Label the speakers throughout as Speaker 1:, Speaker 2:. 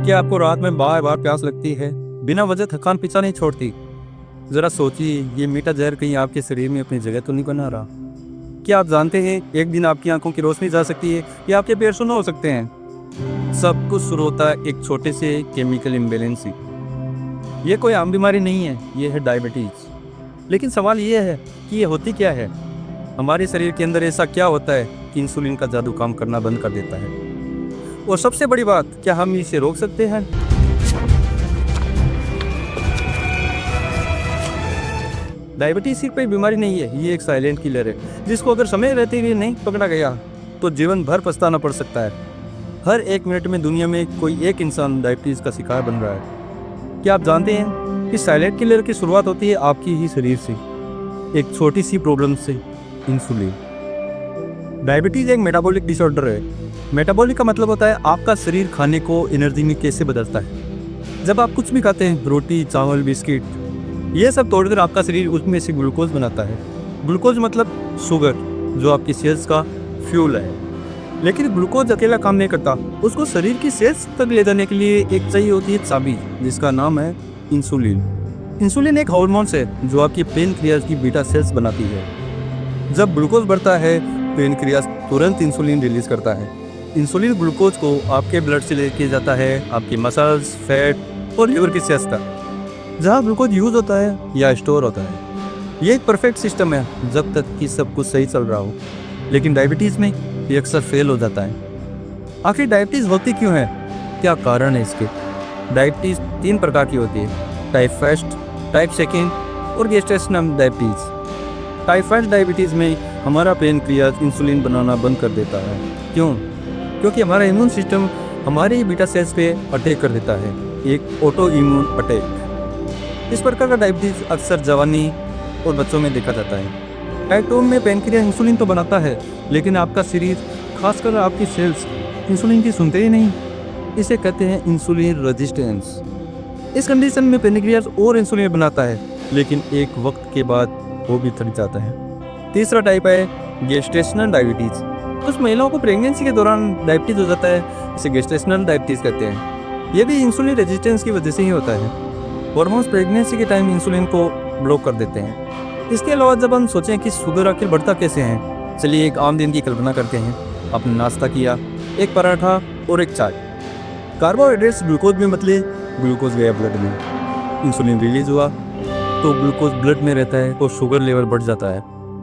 Speaker 1: क्या आपको रात में बार बार प्यास लगती है, बिना वजह थकान पीछा नहीं छोड़ती? ज़रा सोचिए, ये मीठा जहर कहीं आपके शरीर में अपनी जगह तो नहीं बना रहा? क्या आप जानते हैं एक दिन आपकी आंखों की रोशनी जा सकती है या आपके पैर सुन्न हो सकते हैं? सब कुछ शुरू होता है एक छोटे से केमिकल इम्बैलेंस से। ये कोई आम बीमारी नहीं है, ये है डायबिटीज़। लेकिन सवाल ये है कि ये होती क्या है? हमारे शरीर के अंदर ऐसा क्या होता है कि इंसुलिन का जादू काम करना बंद कर देता है? और सबसे बड़ी बात, क्या हम इसे रोक सकते हैं? डायबिटीज सिर्फ एक बीमारी नहीं है, ये एक साइलेंट किलर है जिसको अगर समय रहते हुए नहीं पकड़ा गया तो जीवन भर पछताना पड़ सकता है। हर एक मिनट में दुनिया में कोई एक इंसान डायबिटीज का शिकार बन रहा है। क्या आप जानते हैं कि साइलेंट किलर की शुरुआत होती है आपकी ही शरीर से, एक छोटी सी प्रॉब्लम से, इंसुलिन। डायबिटीज एक मेटाबॉलिक डिसऑर्डर है। मेटाबॉलिक का मतलब होता है आपका शरीर खाने को एनर्जी में कैसे बदलता है। जब आप कुछ भी खाते हैं, रोटी, चावल, बिस्किट, ये सब तोड़कर आपका शरीर उसमें से ग्लूकोज बनाता है। ग्लूकोज मतलब शुगर, जो आपकी सेल्स का फ्यूल है। लेकिन ग्लूकोज अकेला काम नहीं करता, उसको शरीर की सेल्स तक ले जाने के लिए एक चाहिए होती है चाबी, जिसका नाम है इंसुलिन। इंसुलिन एक हार्मोन है जो आपकी पेनक्रियाज की बीटा सेल्स बनाती है। जब ग्लूकोज बढ़ता है, पेनक्रियाज तुरंत इंसुलिन रिलीज करता है। इंसुलिन ग्लूकोज को आपके ब्लड से लेके जाता है आपकी मसल्स, फैट और लिवर की सेल्स तक, जहाँ ग्लूकोज यूज होता है या स्टोर होता है। ये एक परफेक्ट सिस्टम है जब तक कि सब कुछ सही चल रहा हो। लेकिन डायबिटीज़ में ये अक्सर फेल हो जाता है। आखिर डायबिटीज़ होती क्यों है? क्या कारण है इसके? डायबिटीज़ 3 प्रकार की होती है: टाइप 1, टाइप 2 और गेस्टेशनल डायबिटीज़। टाइप 1 डायबिटीज़ में हमारा पेनक्रियाज इंसुलिन बनाना बंद कर देता है। क्यों? क्योंकि हमारा इम्यून सिस्टम हमारे ही बीटा सेल्स पे अटैक कर देता है, एक ऑटो इम्यून अटैक। इस प्रकार का डायबिटीज़ अक्सर जवानी और बच्चों में देखा जाता है। टाइप 2 में पेनक्रियाज इंसुलिन तो बनाता है, लेकिन आपका शरीर, खासकर आपकी सेल्स, इंसुलिन की सुनते ही नहीं। इसे कहते हैं इंसुलिन रेजिस्टेंस। इस कंडीशन में पेनक्रियाज और इंसुलिन बनाता है, लेकिन एक वक्त के बाद वो भी थक जाता है। तीसरा टाइप है गेस्टेशनल डायबिटीज़। कुछ महिलाओं को प्रेगनेंसी के दौरान डायबिटीज़ हो जाता है, इसे गेस्टेशनल डायबिटीज़ कहते हैं। ये भी इंसुलिन रेजिस्टेंस की वजह से ही होता है। हार्मोन्स प्रेगनेंसी के टाइम इंसुलिन को ब्लॉक कर देते हैं। इसके अलावा जब हम सोचें कि शुगर आखिर बढ़ता कैसे है, चलिए एक आम दिन की कल्पना करते हैं। आपने नाश्ता किया, एक पराठा और एक चाय। कार्बोहाइड्रेट्स ग्लूकोज में बदले, ग्लूकोज गया ब्लड में, इंसुलिन रिलीज हुआ तो ग्लूकोज ब्लड में रहता है और शुगर लेवल बढ़ जाता है।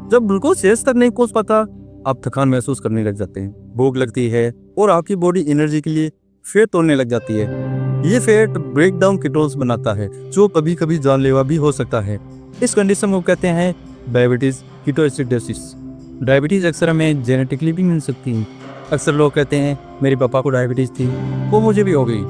Speaker 1: जब ग्लूकोज सेल्स तक नहीं पहुंच पाता, आप थकान महसूस करने लग जाते हैं, भूख लगती है और आपकी बॉडी एनर्जी के लिए फैट तोड़ने लग जाती है। ये फैट ब्रेक डाउन कीटोन्स बनाता है, जो कभी कभी जानलेवा भी हो सकता है। इस कंडीशन को कहते हैं डायबिटीज कीटोएसिडोसिस। डायबिटीज अक्सर हमें जेनेटिकली भी मिल सकती है। अक्सर लोग कहते हैं मेरे पापा को डायबिटीज थी, वो मुझे भी हो गई।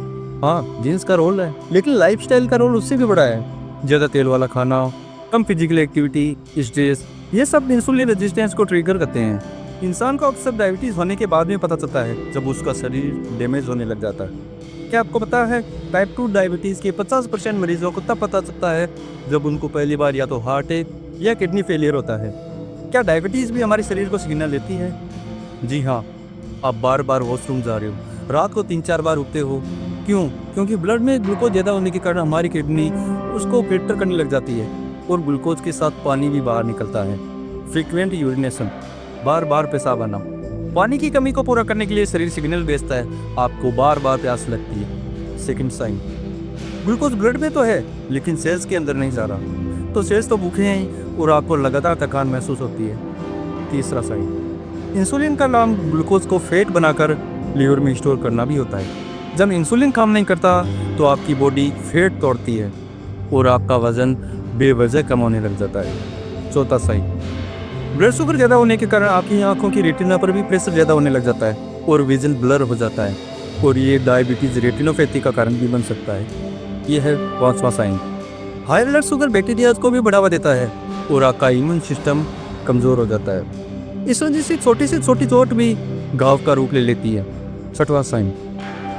Speaker 1: हाँ, जीन्स का रोल है, लेकिन लाइफस्टाइल का रोल उससे भी बड़ा है। ज़्यादा तेल वाला खाना, कम फिजिकल एक्टिविटी, स्ट्रेस, ये सब इंसुलिन रेजिस्टेंस को ट्रिगर करते हैं। इंसान को अक्सर डायबिटीज़ होने के बाद में पता चलता है, जब उसका शरीर डैमेज होने लग जाता है। क्या आपको पता है टाइप 2 डायबिटीज़ के 50% मरीजों को तब पता चलता है जब उनको पहली बार या तो हार्ट अटैक या किडनी फेलियर होता है। क्या डायबिटीज़ भी हमारे शरीर को सिग्नल देती है? जी हाँ, आप बार बार वॉशरूम जा रहे हो, रात को 3-4 बार उठते हो। क्यों? क्योंकि ब्लड में ग्लूकोज ज़्यादा होने के कारण हमारी किडनी उसको फिल्टर करने लग जाती है और ग्लूकोज के साथ पानी भी बाहर निकलता है। फ्रीक्वेंट यूरिनेशन, बार बार पेशाब आना, पानी की कमी को पूरा करने के लिए शरीर सिग्नल भेजता है, आपको बार बार प्यास लगती है। सेकंड साइन, ग्लूकोज ब्लड में तो है लेकिन सेल्स के अंदर नहीं जा रहा, तो सेल्स तो भूखे हैं और आपको लगातार थकान महसूस होती है। तीसरा साइन, इंसुलिन का नाम ग्लूकोज को फैट बनाकर लीवर में स्टोर करना भी होता है। जब इंसुलिन काम नहीं करता तो आपकी बॉडी फैट तोड़ती है और आपका वजन बेवजह कम होने लग जाता है। चौथा साइन, ब्लड शुगर ज़्यादा होने के कारण आपकी आंखों की रेटिना पर भी प्रेशर ज़्यादा होने लग जाता है और विजन ब्लर हो जाता है, और ये डायबिटीज़ रेटिनोपैथी का कारण भी बन सकता है। ये है 5वां sign, high blood sugar bacteria को भी बढ़ावा देता है और आपका इम्यून सिस्टम कमज़ोर हो जाता है। इस वजह से छोटी से छोटी चोट भी घाव का रूप ले लेती है। 6वां साइन,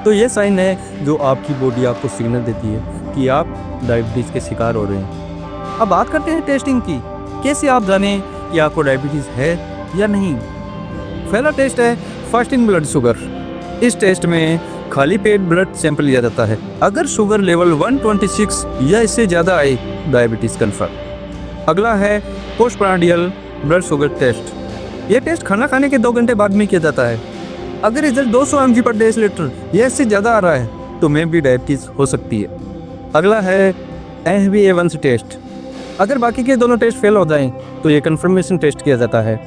Speaker 1: तो ये साइन है जो आपकी बॉडी आपको सिग्नल देती है कि आप डायबिटीज़ के शिकार हो रहे हैं। अब बात करते हैं टेस्टिंग की। कैसे आप जानें कि आपको डायबिटीज़ है या नहीं? पहला टेस्ट है फास्टिंग ब्लड शुगर। इस टेस्ट में खाली पेट ब्लड सैंपल लिया जाता है। अगर शुगर लेवल 126 या इससे ज़्यादा आए, डायबिटीज़ कन्फर्म। अगला है पोस्टप्रांडियल ब्लड शुगर टेस्ट। यह टेस्ट खाना खाने के 2 घंटे बाद में किया जाता है। अगर रिजल्ट 200 mg पर डेसीलीटर या इससे ज़्यादा आ रहा है तो में भी डायबिटीज़ हो सकती है। अगला है HbA1c टेस्ट। अगर बाकी के दोनों टेस्ट फेल हो जाएं तो ये कन्फर्मेशन टेस्ट किया जाता है।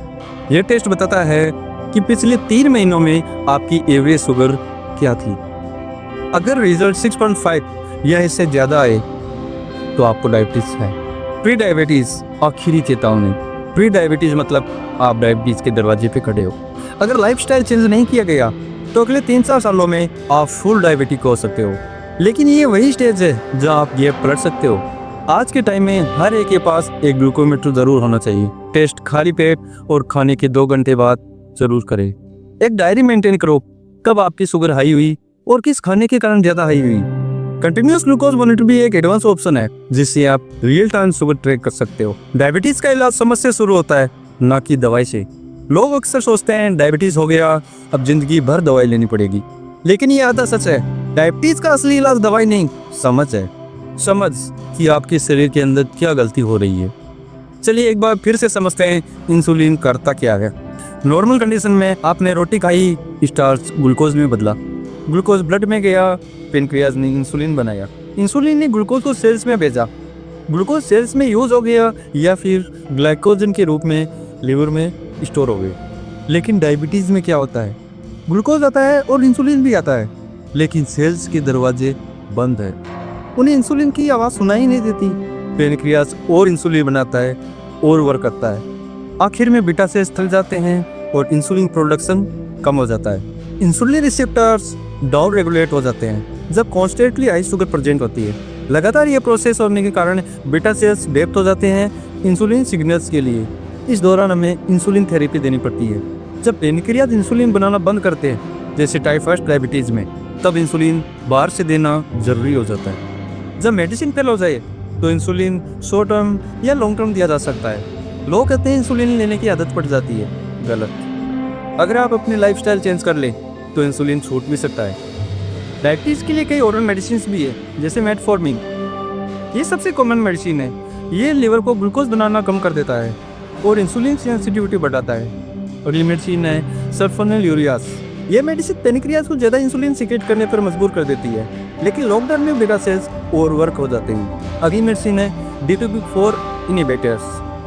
Speaker 1: यह टेस्ट बताता है कि पिछले 3 महीनों में आपकी एवरेज शुगर क्या थी। अगर रिजल्ट 6.5 या इससे ज़्यादा आए तो आपको डायबिटीज़ है। प्री डायबिटीज़ आखिरी चेतावनी। प्री डायबिटीज़ मतलब आप डायबिटीज़ के दरवाजे पे खड़े हो। अगर लाइफस्टाइल चेंज नहीं किया गया तो अगले 3-4 सालों में आप फुल डायबिटिक हो सकते हो। लेकिन ये वही स्टेज है जहाँ आप ये पलट सकते हो। आज के टाइम में हर एक के पास एक ग्लूकोमीटर ज़रूर होना चाहिए। टेस्ट खाली पेट और खाने के 2 घंटे बाद ज़रूर करें। एक डायरी मेंटेन करो, कब आपकी शुगर हाई हुई और किस खाने के कारण ज़्यादा हाई हुई। कंटिन्यूस ग्लूकोज मॉनिटर भी एक एडवांस ऑप्शन है जिससे आप रियल टाइम शुगर ट्रैक कर सकते हो। डायबिटीज का इलाज समझ से शुरू होता है, ना कि दवाई से। लोग अक्सर सोचते हैं डायबिटीज हो गया अब जिंदगी भर दवाई लेनी पड़ेगी, लेकिन ये आधा सच है। डायबिटीज का असली इलाज दवाई नहीं, समझ है। समझ कि आपके शरीर के अंदर क्या गलती हो रही है। चलिए एक बार फिर से समझते हैं इंसुलिन करता क्या है। नॉर्मल कंडीशन में आपने रोटी खाई, स्टार्च ग्लूकोज में बदला, ग्लूकोज ब्लड में गया, पेनक्रियाज ने इंसुलिन बनाया, इंसुलिन ने ग्लूकोज को सेल्स में भेजा, ग्लूकोज सेल्स में यूज हो गया या फिर ग्लाइकोजन के रूप में लिवर में स्टोर हो गए। लेकिन डायबिटीज़ में क्या होता है, ग्लूकोज आता है और इंसुलिन भी आता है, लेकिन सेल्स के दरवाजे बंद है, उन्हें इंसुलिन की आवाज़ सुनाई नहीं देती। पेनक्रियाज और इंसुलिन बनाता है और वर्क करता है, आखिर में बीटा सेल्स थक जाते हैं और इंसुलिन प्रोडक्शन कम हो जाता है। इंसुलिन रिसेप्टर्स डाउन रेगुलेट हो जाते हैं जब कॉन्स्टेंटली हाई शुगर प्रेजेंट होती है। लगातार ये प्रोसेस होने के कारण बीटा सेल्स डेप्थ हो जाते हैं इंसुलिन सिग्नल्स के लिए। इस दौरान हमें इंसुलिन थेरेपी देनी पड़ती है। जब पेनक्रियाज इंसुलिन बनाना बंद करते हैं, जैसे टाइप 1 डायबिटीज़ में, तब इंसुलिन बाहर से देना जरूरी हो जाता है। जब मेडिसिन फेल हो जाए तो इंसुलिन शॉर्ट टर्म या लॉन्ग टर्म दिया जा सकता है। लोग कहते हैं इंसुलिन लेने की आदत पड़ जाती है, गलत। अगर आप अपनी लाइफस्टाइल चेंज कर लें तो इंसुलिन छूट भी सकता है। डायबिटीज़ के लिए कई ओरल मेडिसिन भी है, जैसे मेटफॉर्मिन। ये सबसे कॉमन मेडिसिन है। ये लिवर को ग्लूकोज बनाना कम कर देता है और इंसुलिन सेंसिटिविटी बढ़ाता है। और ये मेडिसिन है सल्फोनिलयूरियास। ये मेडिसिन पेनक्रियाज को ज़्यादा इंसुलिन सीक्रेट करने पर मजबूर कर देती है, लेकिन लॉकडाउन में बीटा सेल्स ओवरवर्क हो जाते हैं। अगली मेडिसिन है D2B4 इनिबिटर्स,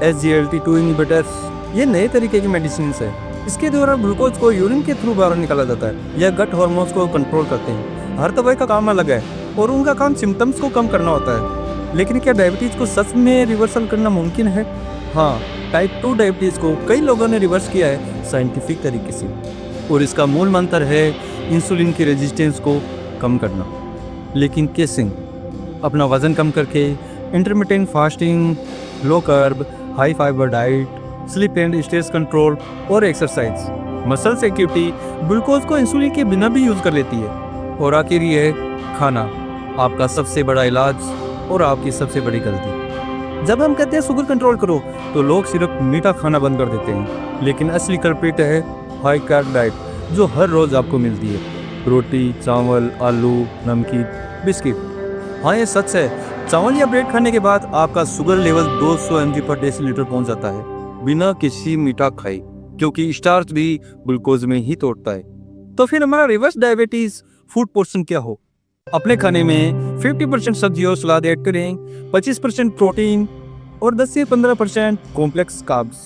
Speaker 1: SGLT2 इनिबिटर्स। ये नए तरीके की मेडिसिन है। इसके द्वारा ग्लूकोज को यूरिन के थ्रू बाहर निकाला जाता है। यह गट हार्मोन्स को कंट्रोल करते हैं। हर दवाई का काम अलग है और उनका काम सिम्टम्स को कम करना होता है। लेकिन क्या डायबिटीज़ को सच में रिवर्सल करना मुमकिन है? हाँ, टाइप 2 डायबिटीज़ को कई लोगों ने रिवर्स किया है साइंटिफिक तरीके से, और इसका मूल मंत्र है इंसुलिन की रेजिस्टेंस को कम करना। लेकिन कैसे? अपना वज़न कम करके, intermittent fasting, low carb, high fibre diet, sleep and stress control और एक्सरसाइज। मसल एक्टिविटी ग्लूकोज को इंसुलिन के बिना भी यूज़ कर लेती है। और आखिर ये है खाना, आपका सबसे बड़ा इलाज और आपकी सबसे बड़ी गलती। जब हम कहते हैं शुगर कंट्रोल करो तो लोग सिर्फ मीठा खाना बंद कर देते हैं, लेकिन असली कल्प्रिट है हाई कार्ब डाइट जो हर रोज़ आपको मिलती है। रोटी, चावल, आलू, नमकीन, बिस्किट। हाँ, ये सच है, चावल या ब्रेड खाने के बाद आपका शुगर लेवल 200 mg पर डेसीलीटर पहुंच जाता है बिना किसी मीठा खाए, क्योंकि स्टार्च भी ग्लूकोज में ही तोड़ता है। तो फिर हमारा रिवर्स डायबिटीज फूड पोर्शन क्या हो? अपने खाने में 50% सब्जी और सलाद ऐड करें, 25% प्रोटीन और 10 से 15% कॉम्प्लेक्स कार्ब्स।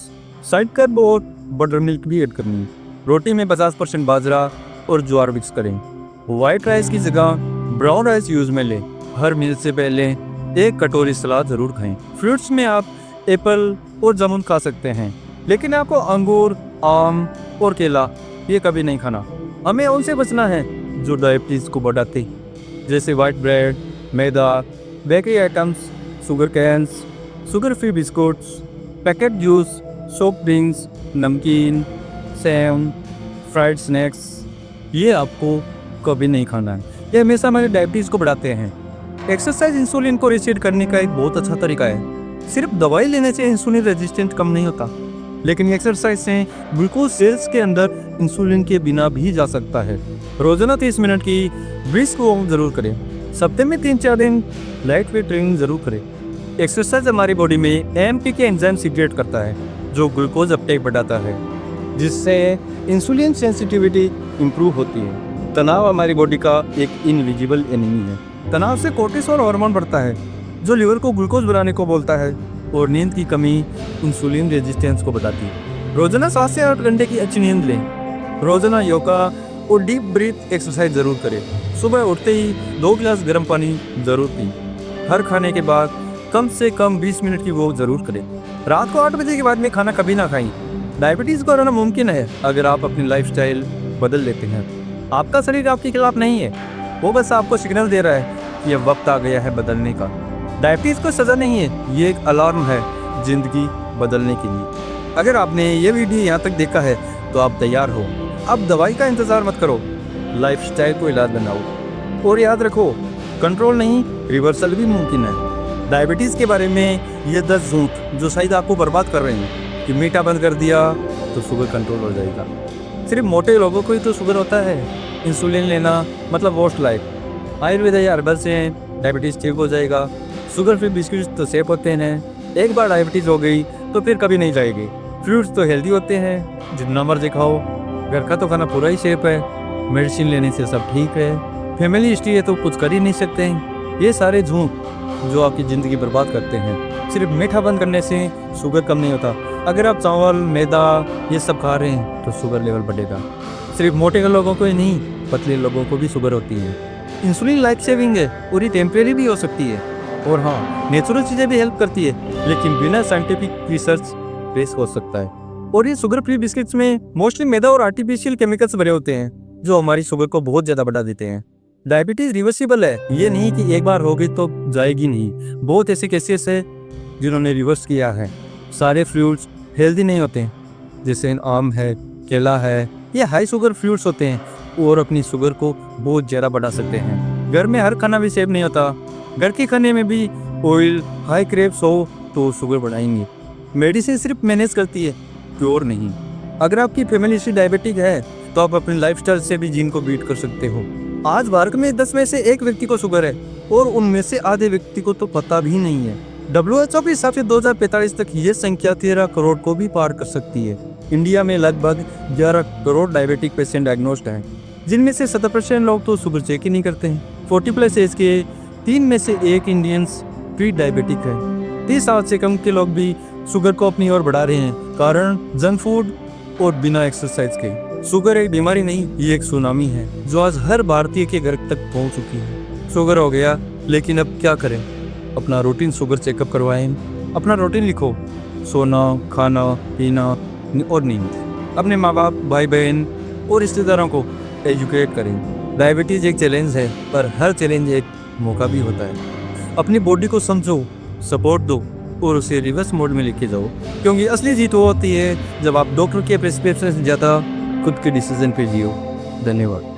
Speaker 1: साइड कार्ब और बटर मिल्क भी ऐड करनी है। रोटी में 50% बाजरा और ज्वार मिक्स करें। वाइट राइस की जगह ब्राउन राइस यूज में लें। हर मील से पहले 1 कटोरी सलाद ज़रूर खाएं। फ्रूट्स में आप एप्पल और जामुन खा सकते हैं, लेकिन आपको अंगूर, आम और केला ये कभी नहीं खाना। हमें उनसे बचना है जो डायबिटीज़ को बढ़ाते, जैसे वाइट ब्रेड, मैदा, bakery items, sugar cans, sugar free biscuits, packet juice, soft drinks, नमकीन, सैम, फ्राइड स्नैक्स। ये आपको कभी नहीं खाना है। ये हमेशा हमारे डायबिटीज़ को बढ़ाते हैं। एक्सरसाइज इंसुलिन को रीसेट करने का एक बहुत अच्छा तरीका है। सिर्फ दवाई लेने से इंसुलिन रेजिस्टेंट कम नहीं होता, लेकिन एक्सरसाइज से ग्लूकोज सेल्स के अंदर इंसुलिन के बिना भी जा सकता है। रोजाना 30 मिनट की ब्रिस्क वॉक जरूर करें। सप्ताह में 3-4 दिन लाइट वेट ट्रेनिंग जरूर करें। एक्सरसाइज हमारी बॉडी में एएमपी के एंजाइम सीक्रेट करता है जो ग्लूकोज अपटेक बढ़ाता है, जिससे इंसुलिन सेंसिटिविटी इंप्रूव होती है। तनाव हमारी बॉडी का एक इनविजिबल एनिमी है। तनाव से कोर्टिसोल हार्मोन बढ़ता है जो लिवर को ग्लूकोज बनाने को बोलता है, और नींद की कमी इंसुलिन रेजिस्टेंस को बढ़ाती है। रोजाना 7 से 8 घंटे की अच्छी नींद लें। रोजाना योगा और डीप ब्रीथ एक्सरसाइज जरूर करें। सुबह उठते ही 2 गिलास गर्म पानी जरूर पिए। हर खाने के बाद कम से कम 20 मिनट की वॉक जरूर करें। रात को 8 बजे के बाद में खाना कभी ना खाएं। डायबिटीज़ को हराना मुमकिन है अगर आप अपनी लाइफस्टाइल बदल लेते हैं। आपका शरीर आपके खिलाफ नहीं है, वो बस आपको सिग्नल दे रहा है कि अब वक्त आ गया है बदलने का। डायबिटीज़ कोई सज़ा नहीं है, ये एक अलार्म है जिंदगी बदलने के लिए। अगर आपने ये वीडियो यहाँ तक देखा है तो आप तैयार हो। अब दवाई का इंतज़ार मत करो, लाइफस्टाइल को इलाज बनाओ। और याद रखो, कंट्रोल नहीं रिवर्सल भी मुमकिन है। डायबिटीज़ के बारे में ये 10 झूठ जो शायद आपको बर्बाद कर रहे हैं कि मीठा बंद कर दिया तो शुगर कंट्रोल हो जाएगा। सिर्फ मोटे लोगों को ही तो शुगर होता है। इंसुलिन लेना मतलब वॉस्ट लाइफ। आयुर्वेद या हर्बल से डायबिटीज़ ठीक हो जाएगा। शुगर फ्री बिस्किट्स तो सेफ होते हैं, एक बार डायबिटीज़ हो गई तो फिर कभी नहीं जाएगी। फ्रूट्स तो हेल्दी होते हैं, जितना मर्जी खाओ। घर का तो खाना पूरा ही सेफ है। मेडिसिन लेने से सब ठीक है। फैमिली हिस्ट्री है तो कुछ कर ही नहीं सकते हैं। ये सारे झूठ जो आपकी ज़िंदगी बर्बाद करते हैं। सिर्फ मीठा बंद करने से शुगर कम नहीं होता। अगर आप चावल मैदा ये सब खा रहे हैं तो शुगर लेवल बढ़ेगा। सिर्फ मोटे लोगों को ही नहीं, पतले लोगों को भी शुगर होती है। इंसुलिन लाइफ सेविंग है और ये टेम्परेरी भी हो सकती है। और हाँ, नेचुरल चीज़ें भी हेल्प करती है, लेकिन बिना साइंटिफिक रिसर्च बेस हो सकता है। और ये शुगर फ्री बिस्किट्स में मोस्टली मैदा और आर्टिफिशियल केमिकल्स भरे होते हैं जो हमारी शुगर को बहुत ज़्यादा बढ़ा देते हैं। डायबिटीज़ रिवर्सिबल है, ये नहीं कि एक बार हो गई तो जाएगी नहीं। बहुत ऐसे केसेस है जिन्होंने रिवर्स किया है। सारे फ्रूट्स हेल्दी नहीं होते, जैसे आम है, केला है, ये हाई शुगर फ्रूट्स होते हैं और अपनी शुगर को बहुत ज़्यादा बढ़ा सकते हैं। घर में हर खाना भी सेफ नहीं होता। घर के खाने में भी ऑयल हाई क्रेब्स हो तो शुगर बढ़ाएंगे। मेडिसिन सिर्फ मैनेज करती है, प्योर नहीं। अगर आपकी फैमिली हिस्ट्री डायबिटिक है तो आप अपनी लाइफस्टाइल से भी जीन को बीट कर सकते हो। आज भारत में 10 में से 1 व्यक्ति को शुगर है और उनमें से आधे व्यक्ति को तो पता भी नहीं है। WHO के हिसाब से 2045 तक ये संख्या 13 करोड़ को भी पार कर सकती है। इंडिया में लगभग 11 करोड़ डायबिटिक पेशेंट डायग्नोस्ड हैं, जिनमें से 70% लोग तो शुगर चेक ही नहीं करते हैं। 40+ एज के 3 में से 1 इंडियंस प्री डायबिटिक है। 30 साल से कम के लोग भी शुगर को अपनी ओर बढ़ा रहे हैं, कारण जंक फूड और बिना एक्सरसाइज के। शुगर एक बीमारी नहीं, ये एक सुनामी है जो आज हर भारतीय के घर तक पहुंच चुकी है। शुगर हो गया, लेकिन अब क्या करें? अपना रूटीन शुगर चेकअप करवाएं। अपना रूटीन लिखो, सोना, खाना, पीना और नींद। अपने माँ बाप, भाई बहन और रिश्तेदारों को एजुकेट करें। डायबिटीज़ एक चैलेंज है, पर हर चैलेंज एक मौका भी होता है। अपनी बॉडी को समझो, सपोर्ट दो और उसे रिवर्स मोड में लेके जाओ, क्योंकि असली जीत वो होती है जब आप डॉक्टर के प्रिस्क्रिप्शन से ज़्यादा खुद के डिसीजन पे जियो। धन्यवाद।